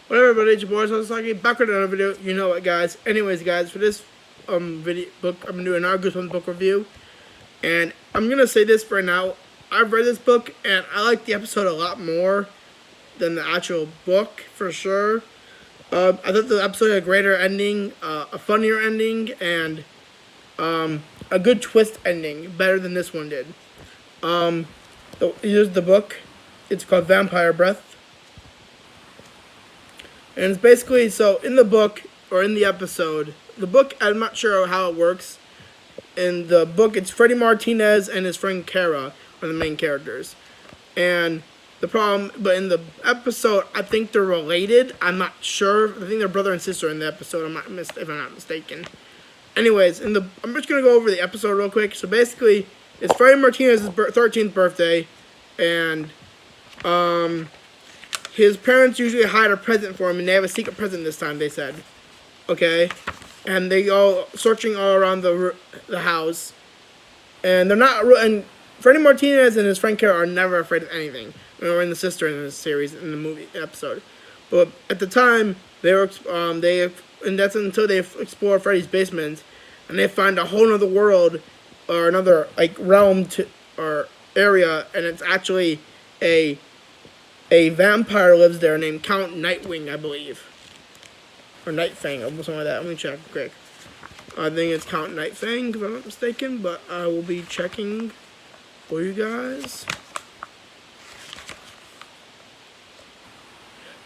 Whatever, but it's your boys. I was talking back with another video. You know what, guys? Anyways, guys, for this video book, I'm doing our Goosebumps book review, and I'm gonna say this for now. I've read this book, and I like the episode a lot more than the actual book for sure. I thought the episode had a greater ending, a funnier ending, and a good twist ending, better than this one did. Here's the book. It's called Vampire Breath. And it's basically, so in the book, or in the episode, the book, I'm not sure how it works. In the book, it's Freddie Martinez and his friend Kara are the main characters. And the problem, but in the episode, I think they're related. I'm not sure. I think they're brother and sister in the episode, if I'm not mistaken. Anyways, I'm just going to go over the episode real quick. So basically, it's Freddie Martinez's 13th birthday, and his parents usually hide a present for him, and they have a secret present this time, they said. Okay? And they go searching all around the house. And they're not... And Freddie Martinez and his friend Kara are never afraid of anything. Or in the sister in this series, in the movie episode. But at the time, they were... and that's until they explore Freddy's basement. And they find a whole other world, or another, like, realm or area. And it's actually a vampire lives there named Count Nightwing, I believe. Or Nightfang, or something like that. Let me check quick. I think it's Count Nightfang, if I'm not mistaken. But I will be checking for you guys.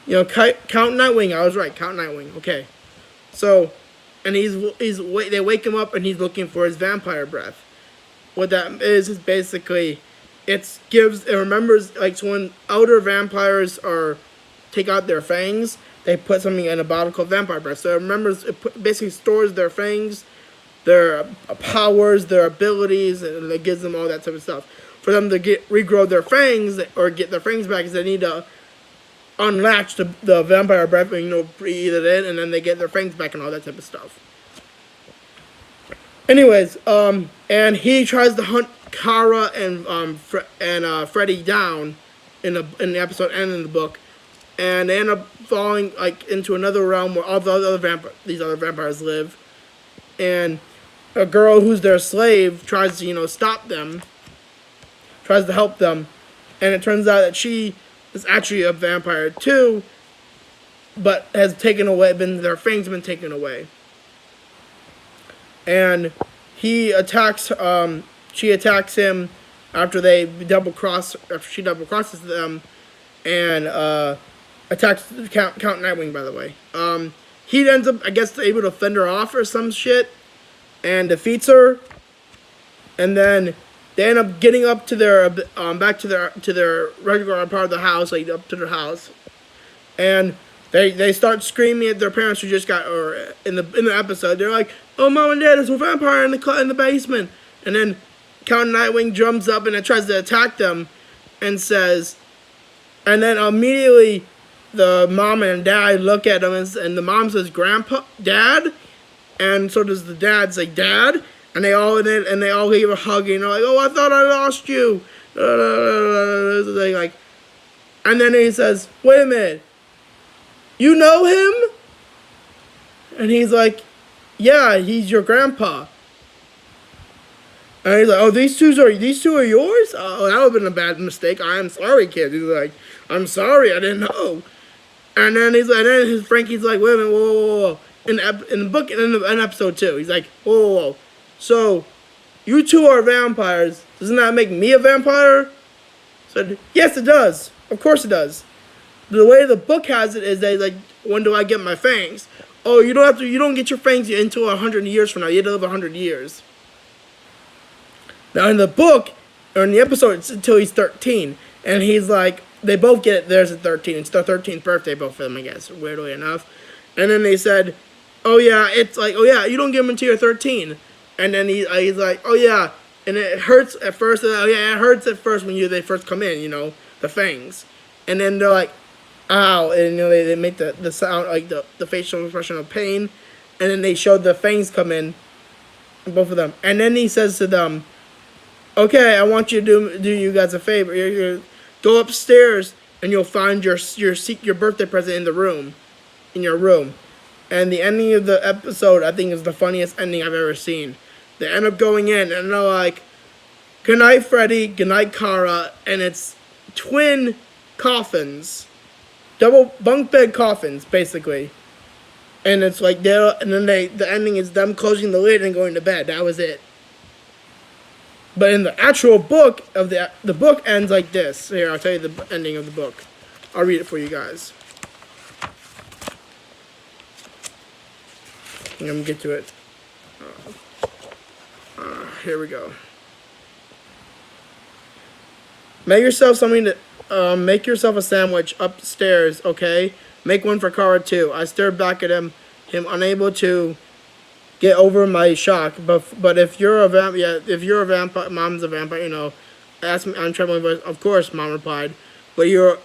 You know, Count Nightwing, I was right. Count Nightwing, okay. So, and they wake him up and he's looking for his vampire breath. What that is basically... It remembers, like, so when elder vampires take out their fangs, they put something in a bottle called vampire breath. So it remembers, basically stores their fangs, their powers, their abilities, and it gives them all that type of stuff. For them to regrow their fangs, or get their fangs back, is they need to unlatch the vampire breath and, breathe it in, and then they get their fangs back and all that type of stuff. Anyways, and he tries to hunt Kara and Freddy down in the episode and in the book, and they end up falling like into another realm where all these other vampires live, and a girl who's their slave tries to stop them, tries to help them, and it turns out that she is actually a vampire too, but has their fangs have been taken away, and she attacks him after she double crosses them, and attacks Count Nightwing, by the way. He ends up, I guess, able to fend her off or some shit, and defeats her, and then they end up getting up to their back to their regular part of the house, like up to their house, and they start screaming at their parents who just got, or in the episode, they're like, "Oh, Mom and Dad, there's a vampire in the basement," and then Count Nightwing jumps up and it tries to attack them, and then immediately the mom and dad look at him, and the mom says, "Grandpa, Dad," and so does the dad say, "Dad," and they all give a hug, and they're like, "Oh, I thought I lost you," like, and then he says, "Wait a minute, you know him?" And he's like, "Yeah, he's your grandpa." And he's like, "Oh, these two are yours? Oh, that would have been a bad mistake. I am sorry, kid." He's like, "I'm sorry, I didn't know." And then Frankie's like, "Wait a minute, whoa. In the book, in episode 2, he's like, whoa. So, you two are vampires. Doesn't that make me a vampire?" I said, "Yes, it does. Of course it does. The way the book has it is that, like, when do I get my fangs? Oh, you don't get your fangs until 100 years from now. You have to live 100 years. Now, in the book, or in the episode, it's until he's 13. And he's like, they both get theirs at 13. It's their 13th birthday, both of them, I guess, weirdly enough. And then they said, "Oh, yeah," it's like, "Oh, yeah, you don't get them until you're 13. And then he's like, "Oh, yeah." And it hurts at first. "Oh, yeah, it hurts at first when they first come in, the fangs." And then they're like, "Ow." And, they make the sound, like the facial expression of pain. And then they showed the fangs come in, both of them. And then he says to them, "Okay, I want you to do you guys a favor. Go upstairs and you'll find your birthday present in the room." in your room. And the ending of the episode, I think, is the funniest ending I've ever seen. They end up going in and they're like, "Good night, Freddy. Good night, Kara." And it's twin coffins, double bunk bed coffins, basically. And it's like and then the ending is them closing the lid and going to bed. That was it. But in the actual book of the book ends like this. Here, I'll tell you the ending of the book. I'll read it for you guys. I'm gonna get to it. Here we go. Make yourself something to make yourself a sandwich upstairs, okay? Make one for Kara too. I stared back at him unable to get over my shock. But if you're a vampire, Mom's a vampire, you know. Asked me on trembling voice. Of course, Mom replied. But you're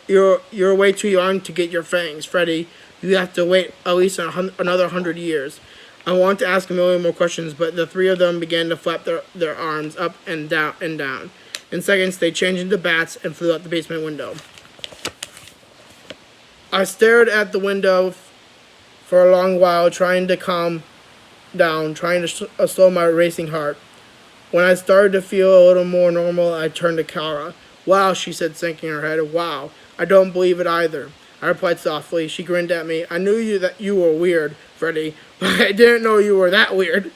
way too young to get your fangs, Freddy. You have to wait at least another 100 years. I want to ask a million more questions, but the three of them began to flap their arms up and down and down. In seconds, they changed into bats and flew out the basement window. I stared at the window for a long while, trying to calm down, trying to slow my racing heart. When I started to feel a little more normal, I turned to Kara. "Wow," she said, sinking her head. "Wow. I don't believe it either." I replied softly. She grinned at me. "I knew that you were weird, Freddy, but I didn't know you were that weird."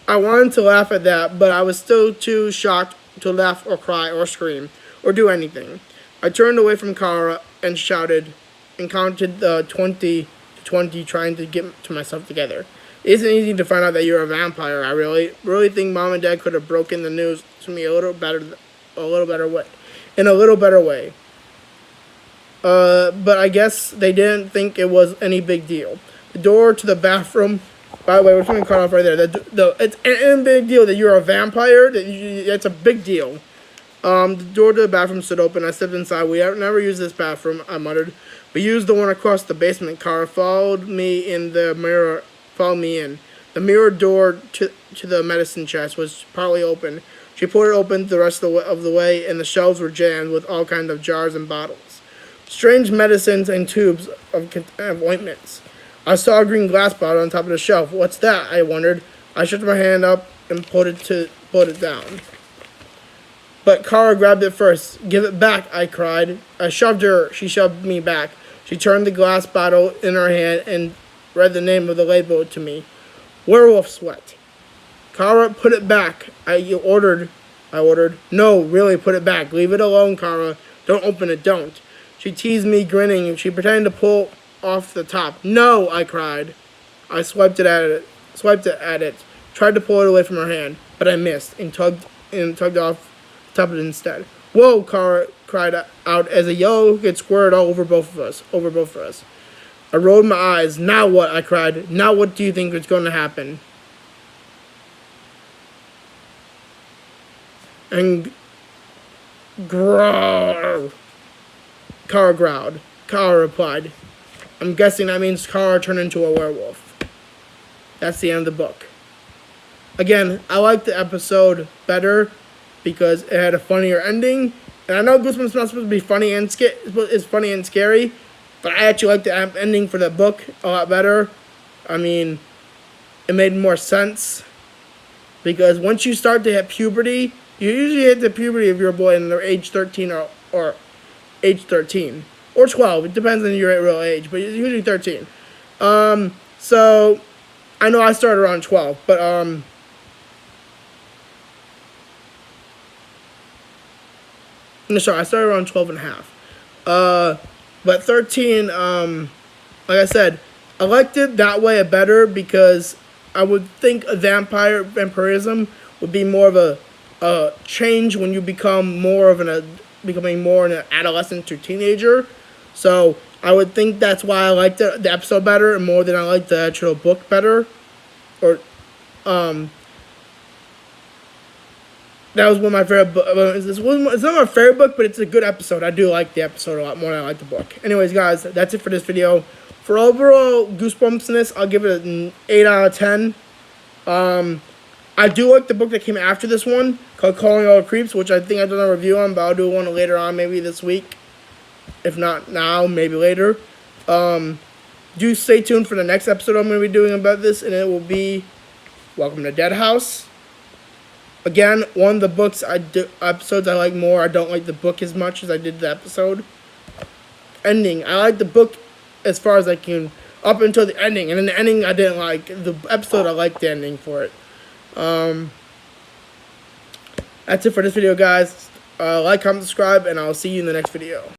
I wanted to laugh at that, but I was still too shocked to laugh or cry or scream or do anything. I turned away from Kara and shouted and counted 20 to 20, trying to get to myself together. It isn't easy to find out that you're a vampire. I really think Mom and Dad could have broken the news to me in a little better way. But I guess they didn't think it was any big deal. The door to the bathroom. By the way, we're going to cut off right there. It's a big deal that you're a vampire. That's a big deal. The door to the bathroom stood open. I stepped inside. "We have never used this bathroom," I muttered. "We used the one across the basement." Kara followed me in. The mirror door to the medicine chest was partly open. She pulled it open the rest of the way, and the shelves were jammed with all kinds of jars and bottles. Strange medicines and tubes of ointments. I saw a green glass bottle on top of the shelf. "What's that?" I wondered. I shook my hand up and pulled it down. But Kara grabbed it first. "Give it back," I cried. I shoved her. She shoved me back. She turned the glass bottle in her hand and read the name of the label to me. "Werewolf sweat." "Kara, put it back," I ordered. "No, really, put it back. Leave it alone, Kara. Don't open it, don't." She teased me, grinning. She pretended to pull off the top. "No," I cried. I swiped it at it, tried to pull it away from her hand, but I missed and tugged off the top of it instead. "Whoa," Kara cried out as a yellow liquid squirted all over both of us. I rolled my eyes. "Now what?" I cried. "Now what do you think is going to happen?" And growl. Kara growled. Kara replied. I'm guessing that means Kara turned into a werewolf. That's the end of the book. Again, I like the episode better because it had a funnier ending. And I know Goosebumps is not supposed to be funny and it's funny and scary, but I actually like the ending for the book a lot better. I mean, it made more sense because once you start to hit puberty, you usually hit the puberty of your boy in their age 13 or age 13 or 12. It depends on your real age, but it's usually 13. So I know I started around 12, but no, sorry, I started around 12 and a half. But 13, like I said, I liked it that way better because I would think vampirism would be more of a change when you become becoming more an adolescent to teenager. So I would think that's why I liked the episode better more than I liked the actual book better. Or that was one of my favorite books. It's not my favorite book, but it's a good episode. I do like the episode a lot more than I like the book. Anyways, guys, that's it for this video. For overall Goosebumpsness, I'll give it an 8 out of 10. I do like the book that came after this one, called Calling All Creeps, which I think I've done a review on, but I'll do one later on, maybe this week. If not now, maybe later. do stay tuned for the next episode I'm going to be doing about this, and it will be Welcome to Dead House. Again, one of the books episodes I like more. I don't like the book as much as I did the episode. Ending. I like the book as far as I can up until the ending, and in the ending I didn't like. The episode I liked the ending for it. That's it for this video, guys. Like, comment, subscribe, and I'll see you in the next video.